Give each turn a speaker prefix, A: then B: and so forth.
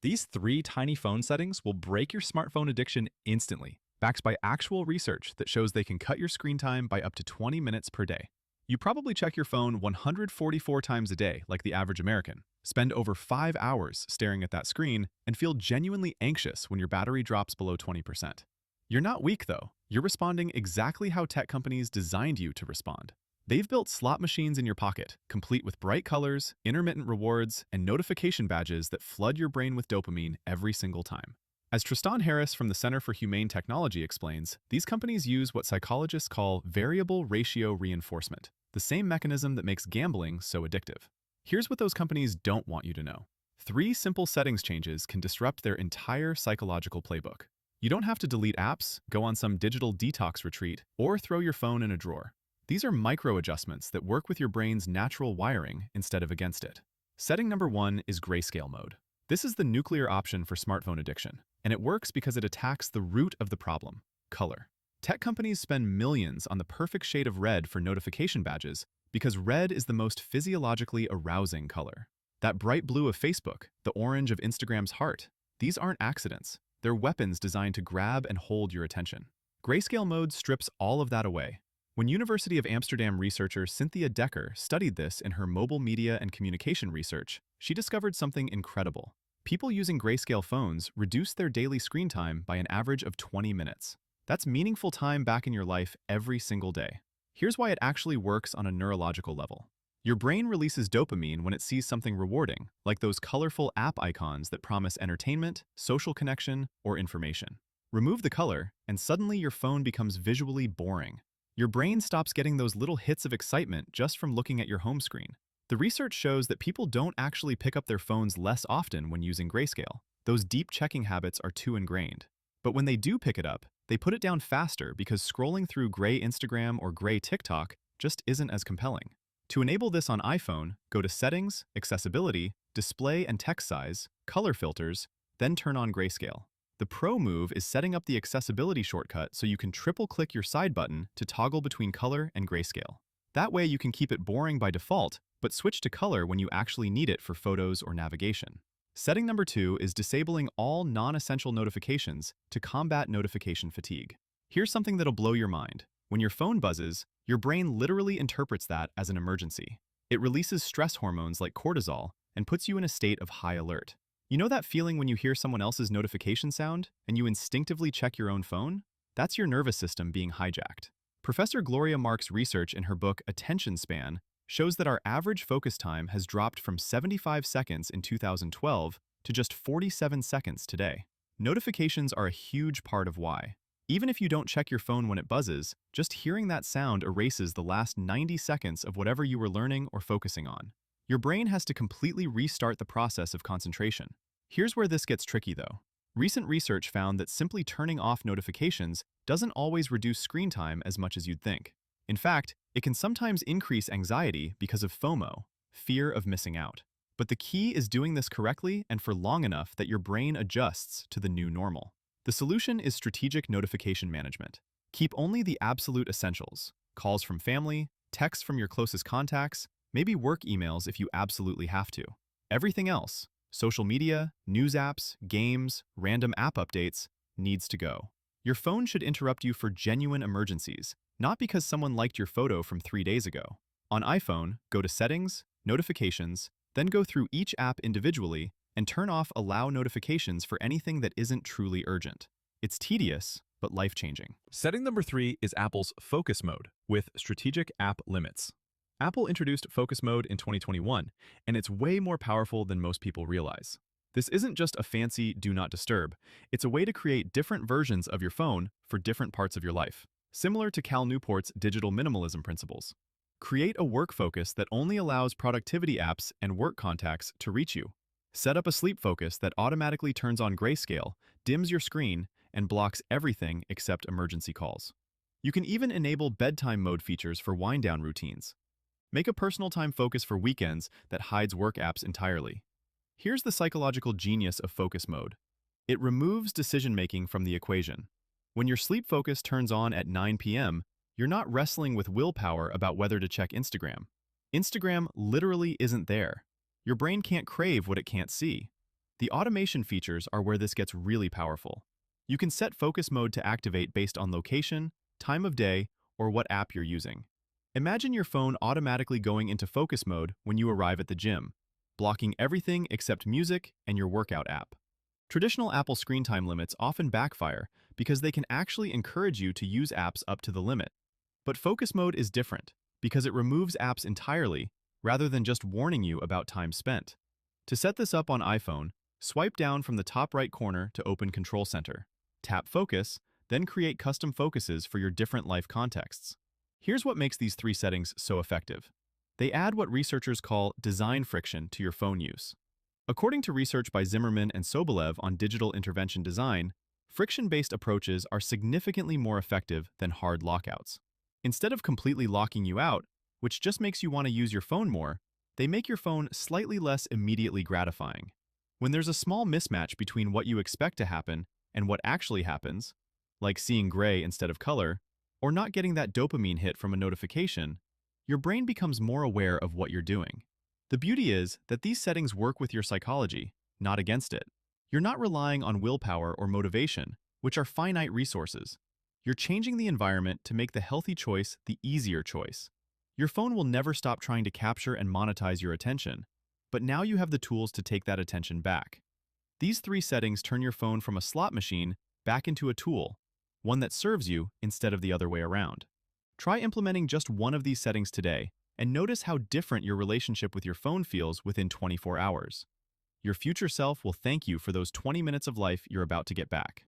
A: These three tiny phone settings will break your smartphone addiction instantly, backed by actual research that shows they can cut your screen time by up to 20 minutes per day. You probably check your phone 144 times a day, like the average American, spend over 5 hours staring at that screen, and feel genuinely anxious when your battery drops below 20%. You're not weak, though. You're responding exactly how tech companies designed you to respond. They've built slot machines in your pocket, complete with bright colors, intermittent rewards, and notification badges that flood your brain with dopamine every single time. As Tristan Harris from the Center for Humane Technology explains, these companies use what psychologists call variable ratio reinforcement, the same mechanism that makes gambling so addictive. Here's what those companies don't want you to know. 3 simple settings changes can disrupt their entire psychological playbook. You don't have to delete apps, go on some digital detox retreat, or throw your phone in a drawer. These are micro adjustments that work with your brain's natural wiring instead of against it. Setting number 1 is Grayscale Mode. This is the nuclear option for smartphone addiction, and it works because it attacks the root of the problem: color. Tech companies spend millions on the perfect shade of red for notification badges because red is the most physiologically arousing color. That bright blue of Facebook, the orange of Instagram's heart, these aren't accidents. They're weapons designed to grab and hold your attention. Grayscale Mode strips all of that away. When University of Amsterdam researcher Cynthia Decker studied this in her mobile media and communication research, she discovered something incredible. People using Grayscale phones reduced their daily screen time by an average of 20 minutes. That's meaningful time back in your life every single day. Here's why it actually works on a neurological level. Your brain releases dopamine when it sees something rewarding, like those colorful app icons that promise entertainment, social connection, or information. Remove the color, and suddenly your phone becomes visually boring. Your brain stops getting those little hits of excitement just from looking at your home screen. The research shows that people don't actually pick up their phones less often when using Grayscale. Those deep checking habits are too ingrained. But when they do pick it up, they put it down faster because scrolling through gray Instagram or gray TikTok just isn't as compelling. To enable this on iPhone, go to Settings, Accessibility, Display and Text Size, Color Filters, then turn on Grayscale. The pro move is setting up the accessibility shortcut so you can triple-click your side button to toggle between color and grayscale. That way you can keep it boring by default, but switch to color when you actually need it for photos or navigation. Setting number 2 is disabling all non-essential notifications to combat notification fatigue. Here's something that'll blow your mind. When your phone buzzes, your brain literally interprets that as an emergency. It releases stress hormones like cortisol and puts you in a state of high alert. You know that feeling when you hear someone else's notification sound and you instinctively check your own phone? That's your nervous system being hijacked. Professor Gloria Mark's research in her book Attention Span shows that our average focus time has dropped from 75 seconds in 2012 to just 47 seconds today. Notifications are a huge part of why. Even if you don't check your phone when it buzzes, just hearing that sound erases the last 90 seconds of whatever you were learning or focusing on. Your brain has to completely restart the process of concentration. Here's where this gets tricky, though. Recent research found that simply turning off notifications doesn't always reduce screen time as much as you'd think. In fact, it can sometimes increase anxiety because of FOMO, fear of missing out. But the key is doing this correctly and for long enough that your brain adjusts to the new normal. The solution is strategic notification management. Keep only the absolute essentials: calls from family, texts from your closest contacts, maybe work emails if you absolutely have to. Everything else, social media, news apps, games, random app updates, needs to go. Your phone should interrupt you for genuine emergencies, not because someone liked your photo from 3 days ago. On iPhone, go to Settings, Notifications, then go through each app individually and turn off Allow Notifications for anything that isn't truly urgent. It's tedious, but life-changing.
B: Setting number 3 is Apple's Focus Mode with strategic app limits. Apple introduced Focus Mode in 2021, and it's way more powerful than most people realize. This isn't just a fancy Do Not Disturb, it's a way to create different versions of your phone for different parts of your life, similar to Cal Newport's digital minimalism principles. Create a work focus that only allows productivity apps and work contacts to reach you. Set up a sleep focus that automatically turns on grayscale, dims your screen, and blocks everything except emergency calls. You can even enable bedtime mode features for wind-down routines. Make a personal time focus for weekends that hides work apps entirely. Here's the psychological genius of Focus Mode. It removes decision-making from the equation. When your sleep focus turns on at 9 p.m., you're not wrestling with willpower about whether to check Instagram. Instagram literally isn't there. Your brain can't crave what it can't see. The automation features are where this gets really powerful. You can set focus mode to activate based on location, time of day, or what app you're using. Imagine your phone automatically going into focus mode when you arrive at the gym, blocking everything except music and your workout app. Traditional Apple screen time limits often backfire because they can actually encourage you to use apps up to the limit. But focus mode is different because it removes apps entirely rather than just warning you about time spent. To set this up on iPhone, swipe down from the top right corner to open Control Center. Tap Focus, then create custom focuses for your different life contexts. Here's what makes these three settings so effective. They add what researchers call design friction to your phone use. According to research by Zimmerman and Sobolev on digital intervention design, friction-based approaches are significantly more effective than hard lockouts. Instead of completely locking you out, which just makes you want to use your phone more, they make your phone slightly less immediately gratifying. When there's a small mismatch between what you expect to happen and what actually happens, like seeing gray instead of color, or not getting that dopamine hit from a notification, your brain becomes more aware of what you're doing. The beauty is that these settings work with your psychology, not against it. You're not relying on willpower or motivation, which are finite resources. You're changing the environment to make the healthy choice the easier choice. Your phone will never stop trying to capture and monetize your attention, but now you have the tools to take that attention back. These three settings turn your phone from a slot machine back into a tool, one that serves you instead of the other way around. Try implementing just one of these settings today and notice how different your relationship with your phone feels within 24 hours. Your future self will thank you for those 20 minutes of life you're about to get back.